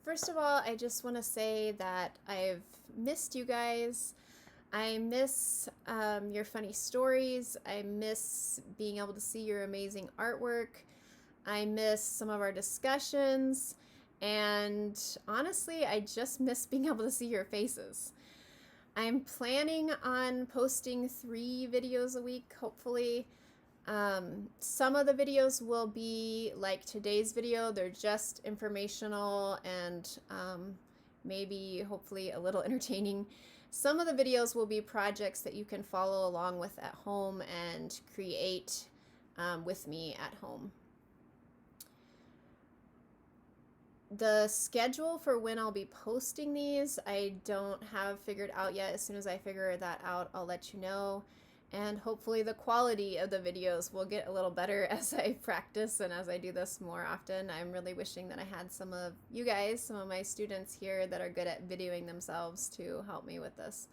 First of all, I just want to say that I've missed you guys. I miss your funny stories. I miss being able to see your amazing artwork. I miss some of our discussions. And honestly, I just miss being able to see your faces. I'm planning on posting 3 videos a week, hopefully. Some of the videos will be like today's video. They're just informational and maybe hopefully a little entertaining. Some of the videos will be projects that you can follow along with at home and create with me at home. The schedule for when I'll be posting these, I don't have figured out yet. As soon as I figure that out, I'll let you know. And hopefully the quality of the videos will get a little better as I practice and as I do this more often. I'm really wishing that I had some of you guys, some of my students here that are good at videoing themselves to help me with this.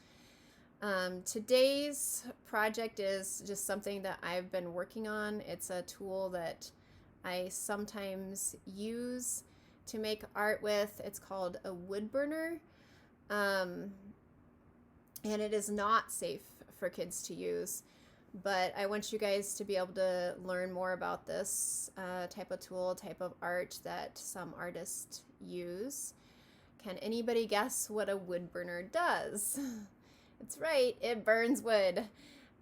Today's project is just something that I've been working on. It's a tool that I sometimes use to make art with. It's called a Woodburner. And it is not safe for kids to use, but I want you guys to be able to learn more about this type of tool, type of art that some artists use. Can anybody guess what a wood burner does? It's right, it burns wood.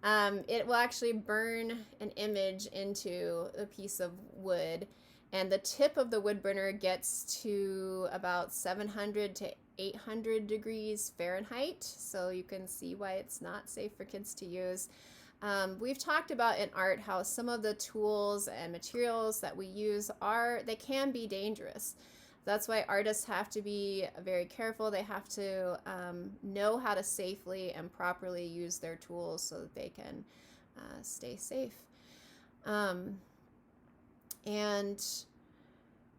It will actually burn an image into a piece of wood, and the tip of the wood burner gets to about 700 to 800 degrees Fahrenheit, so you can see why it's not safe for kids to use. We've talked about in art how some of the tools and materials that we use they can be dangerous. That's why artists have to be very careful. They have to know how to safely and properly use their tools so that they can stay safe. And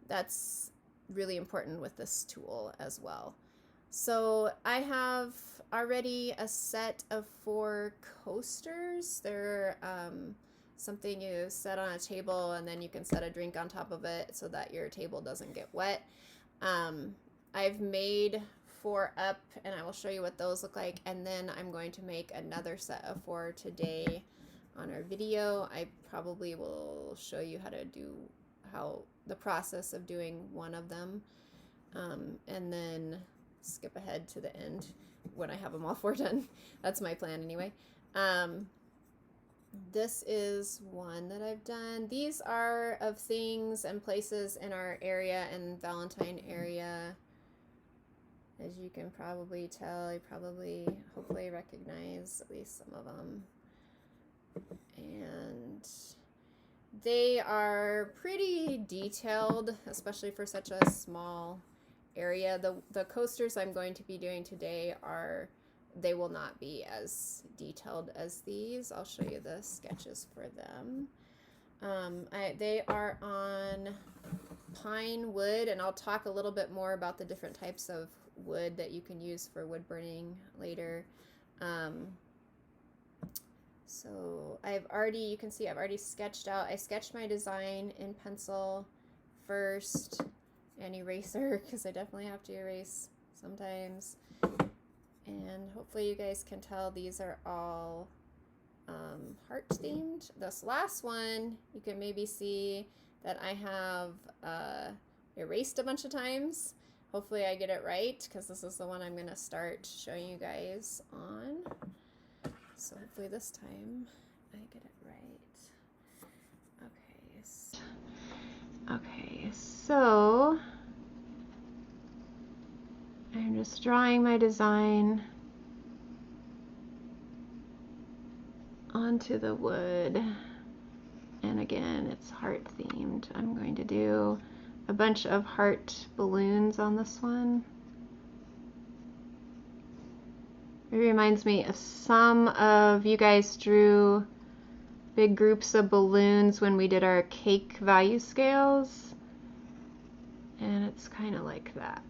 that's really important with this tool as well. So I have already a set of 4 coasters. They're something you set on a table and then you can set a drink on top of it so that your table doesn't get wet. I've made 4 up and I will show you what those look like, and then I'm going to make another set of 4 today on our video. I probably will show you how the process of doing one of them, and then skip ahead to the end when I have them all 4 done. That's my plan anyway. This is one that I've done. These are of things and places in our area and Valentine area. As you can probably tell, you hopefully recognize at least some of them. And they are pretty detailed, especially for such a small area. The coasters I'm going to be doing today they will not be as detailed as these. I'll show you the sketches for them. They are on pine wood, and I'll talk a little bit more about the different types of wood that you can use for wood burning later. So you can see I've already sketched out. I sketched my design in pencil first and eraser, because I definitely have to erase sometimes. And hopefully you guys can tell these are all heart themed. This last one, you can maybe see that I have erased a bunch of times. Hopefully I get it right, because this is the one I'm going to start showing you guys on. So hopefully this time I get it right. Okay, so I'm just drawing my design onto the wood, and again, it's heart themed. I'm going to do a bunch of heart balloons on this one. It reminds me of some of you guys drew big groups of balloons when we did our cake value scales, and it's kind of like that.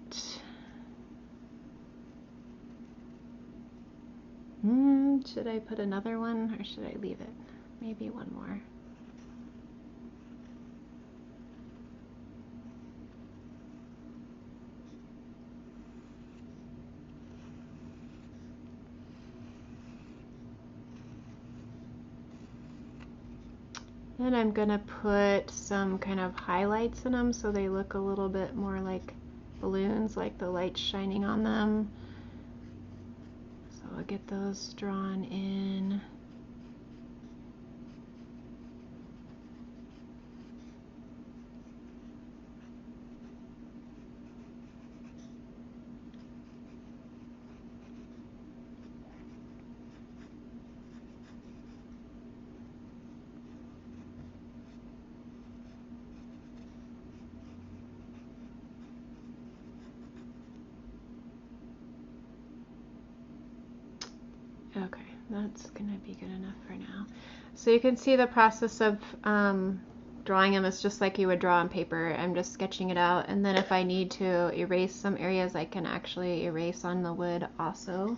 Should I put another one, or should I leave it? Maybe one more. Then I'm gonna put some kind of highlights in them so they look a little bit more like balloons, like the light's shining on them. So I'll get those drawn in. Okay, that's gonna be good enough for now. So you can see the process of drawing them is just like you would draw on paper. I'm just sketching it out, and then if I need to erase some areas, I can actually erase on the wood also.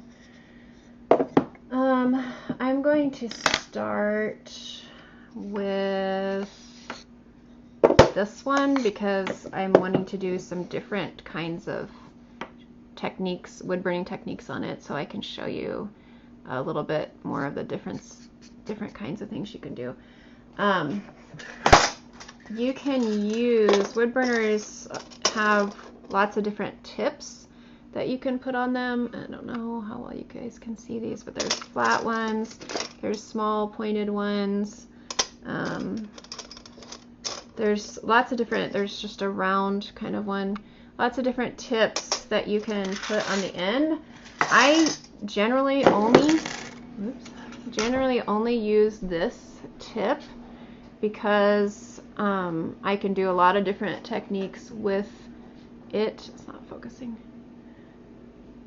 I'm going to start with this one because I'm wanting to do some different kinds of techniques, wood burning techniques on it, so I can show you a little bit more of the different kinds of things you can do. You can use, wood burners have lots of different tips that you can put on them. I don't know how well you guys can see these, but there's flat ones, there's small pointed ones, there's lots of different, there's just a round kind of one, lots of different tips that you can put on the end. I generally only use this tip because I can do a lot of different techniques with it. It's not focusing.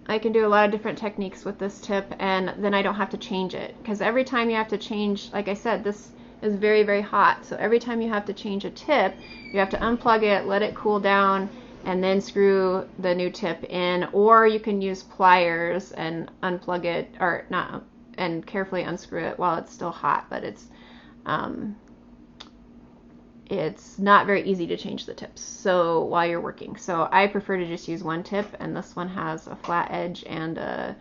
I can do a lot of different techniques with this tip, and then I don't have to change it, because every time you have to change, like I said, this is very, very hot, so every time you have to change a tip, you have to unplug it, let it cool down, and then screw the new tip in, or you can use pliers and unplug it, or not, and carefully unscrew it while it's still hot, but it's not very easy to change the tips so while you're working. So I prefer to just use one tip, and this one has a flat edge and a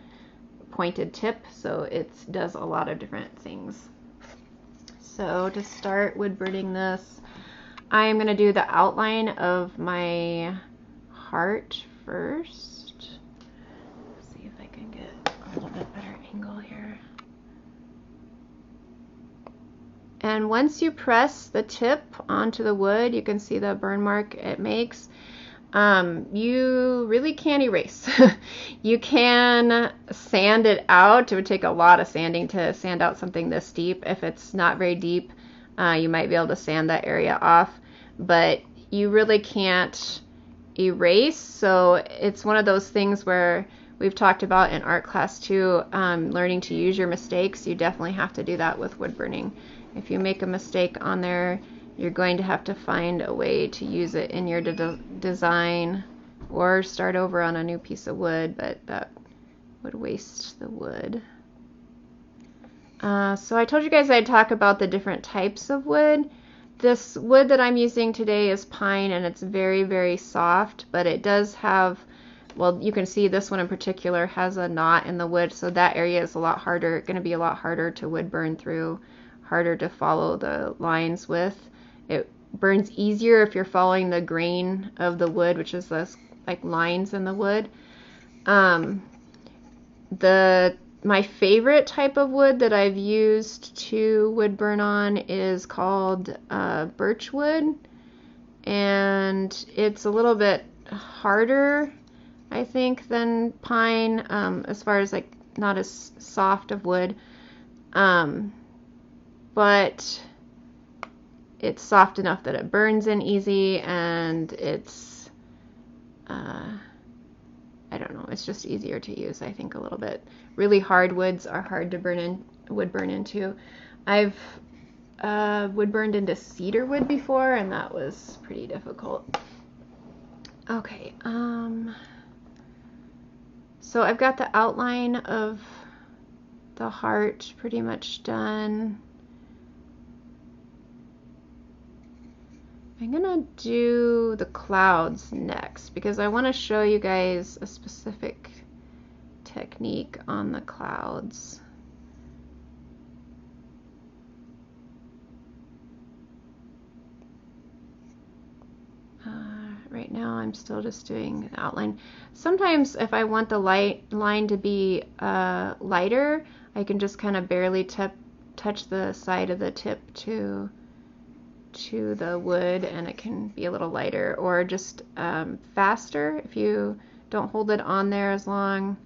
pointed tip, so it does a lot of different things. So to start wood burning this, I'm going to do the outline of my heart first. Let's see if I can get a little bit better angle here. And once you press the tip onto the wood, you can see the burn mark it makes. You really can't erase. You can sand it out. It would take a lot of sanding to sand out something this deep. If it's not very deep, you might be able to sand that area off, but you really can't erase. So it's one of those things where we've talked about in art class too, learning to use your mistakes. You definitely have to do that with wood burning. If you make a mistake on there, you're going to have to find a way to use it in your design, or start over on a new piece of wood, but that would waste the wood. So I told you guys I'd talk about the different types of wood. This wood that I'm using today is pine, and it's very, very soft, but it does have, well, you can see this one in particular has a knot in the wood, so that area is a lot harder, going to be a lot harder to wood burn through, harder to follow the lines with. It burns easier if you're following the grain of the wood, which is this like lines in the wood. My favorite type of wood that I've used to wood burn on is called birch wood, and it's a little bit harder, I think, than pine, as far as like not as soft of wood, but it's soft enough that it burns in easy, and it's I don't know, it's just easier to use, I think, a little bit. Really hard woods are hard to wood burn into. I've wood burned into cedar wood before, and that was pretty difficult. Okay, so I've got the outline of the heart pretty much done. I'm gonna do the clouds next because I want to show you guys a specific technique on the clouds. now I'm still just doing the outline. Sometimes if I want the line to be lighter, I can just kind of barely touch the side of the tip to the wood, and it can be a little lighter, or just faster if you don't hold it on there as long.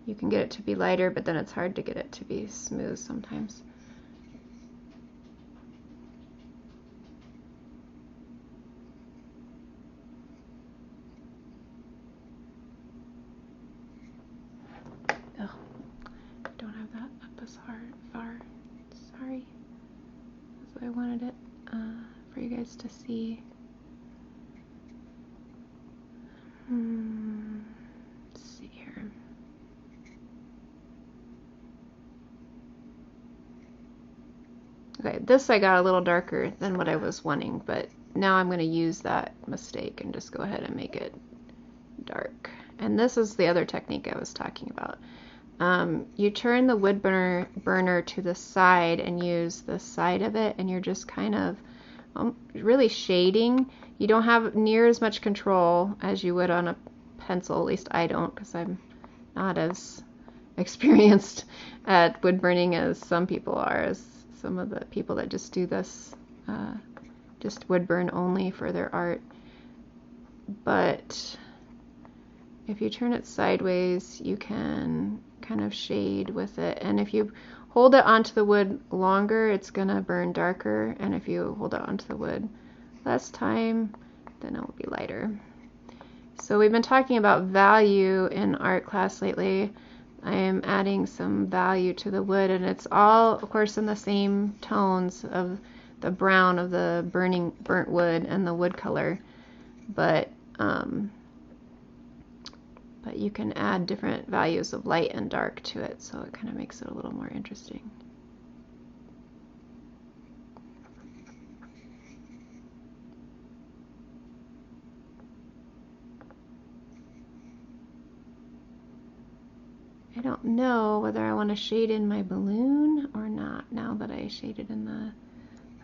You can get it to be lighter, but then it's hard to get it to be smooth sometimes. Oh, I don't have that up as far. Sorry. That's what I wanted it for you guys to see. Let's see here. Okay, this I got a little darker than what I was wanting, but now I'm going to use that mistake and just go ahead and make it dark. And this is the other technique I was talking about. You turn the wood burner to the side and use the side of it, and you're just kind of really shading. You don't have near as much control as you would on a pencil, at least I don't, because I'm not as experienced at wood burning as some people are, as some of the people that just do this, just wood burn only for their art. But if you turn it sideways, you can kind of shade with it, and if you hold it onto the wood longer, it's gonna burn darker, and if you hold it onto the wood less time, then it will be lighter. So we've been talking about value in art class lately. I am adding some value to the wood, and it's all, of course, in the same tones of the brown of the burnt wood and the wood color, but you can add different values of light and dark to it, so it kind of makes it a little more interesting. I don't know whether I want to shade in my balloon or not. Now that I shaded in the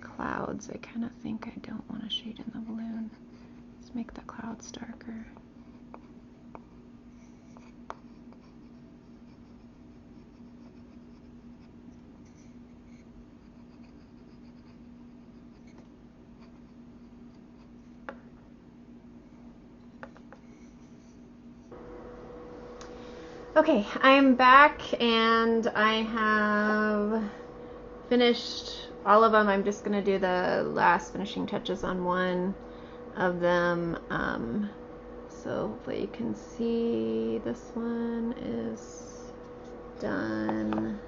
clouds, I kind of think I don't want to shade in the balloon. Let's make the clouds darker. Okay, I'm back and I have finished all of them. I'm just going to do the last finishing touches on one of them. So hopefully you can see this one is done.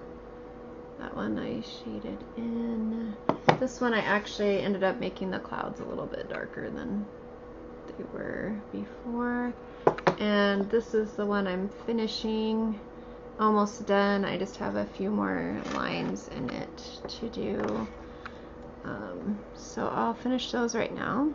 That one I shaded in. This one I actually ended up making the clouds a little bit darker than they were before. And this is the one I'm finishing, almost done. I just have a few more lines in it to do. So I'll finish those right now.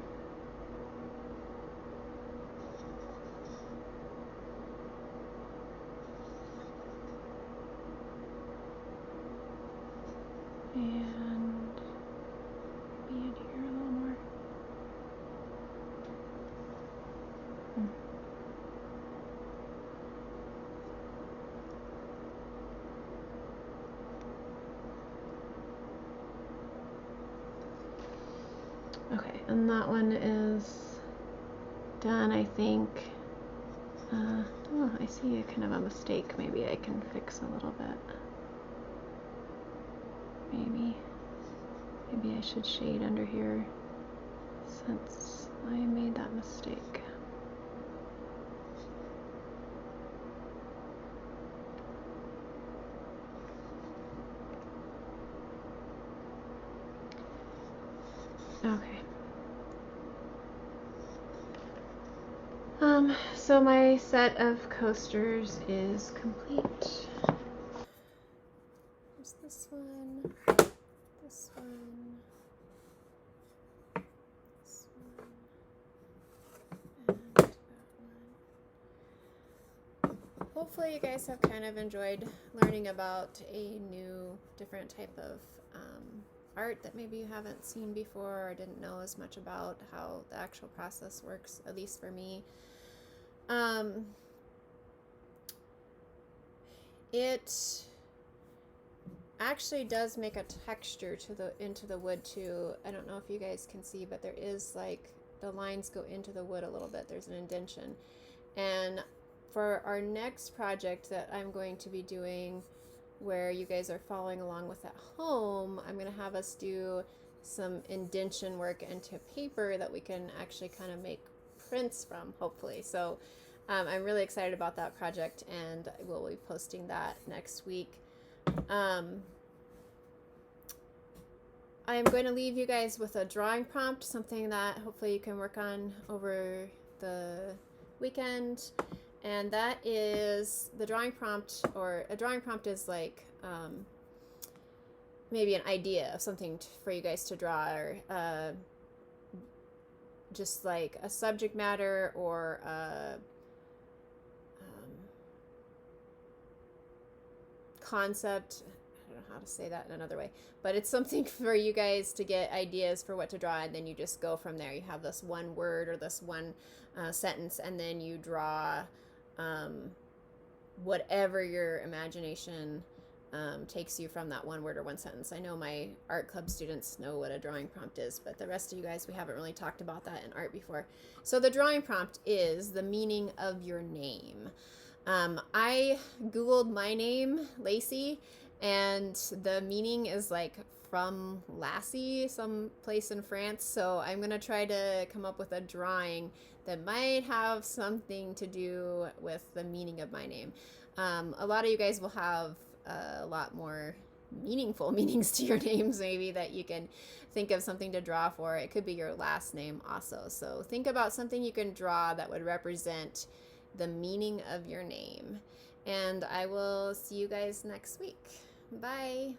And be in here a little more. Okay, and that one is done, I think. Oh, I see a kind of a mistake. Maybe I can fix a little bit. Maybe I should shade under here since I made that mistake. Okay. So my set of coasters is complete. There's this one, this one, this one, and that one. Hopefully you guys have kind of enjoyed learning about a new, different type of art that maybe you haven't seen before or didn't know as much about how the actual process works, at least for me. It actually does make a texture to into the wood too. I don't know if you guys can see, but there is like the lines go into the wood a little bit. There's an indentation. And for our next project that I'm going to be doing, where you guys are following along with at home, I'm going to have us do some indentation work into paper that we can actually kind of make prints from, hopefully. So I'm really excited about that project, and we'll be posting that next week. I'm going to leave you guys with a drawing prompt, something that hopefully you can work on over the weekend. And that is the drawing prompt, or a drawing prompt is like maybe an idea of something for you guys to draw, or just like a subject matter, or concept. I don't know how to say that in another way, but it's something for you guys to get ideas for what to draw, and then you just go from there. You have this one word or this one sentence, and then you draw whatever your imagination takes you from that one word or one sentence. I know my art club students know what a drawing prompt is, but the rest of you guys, we haven't really talked about that in art before. So the drawing prompt is the meaning of your name. I Googled my name, Lacey, and the meaning is like from Lassie, some place in France. So I'm going to try to come up with a drawing that might have something to do with the meaning of my name. A lot of you guys will have a lot more meaningful meanings to your names, maybe, that you can think of something to draw for. It could be your last name also. So think about something you can draw that would represent the meaning of your name. And I will see you guys next week. Bye.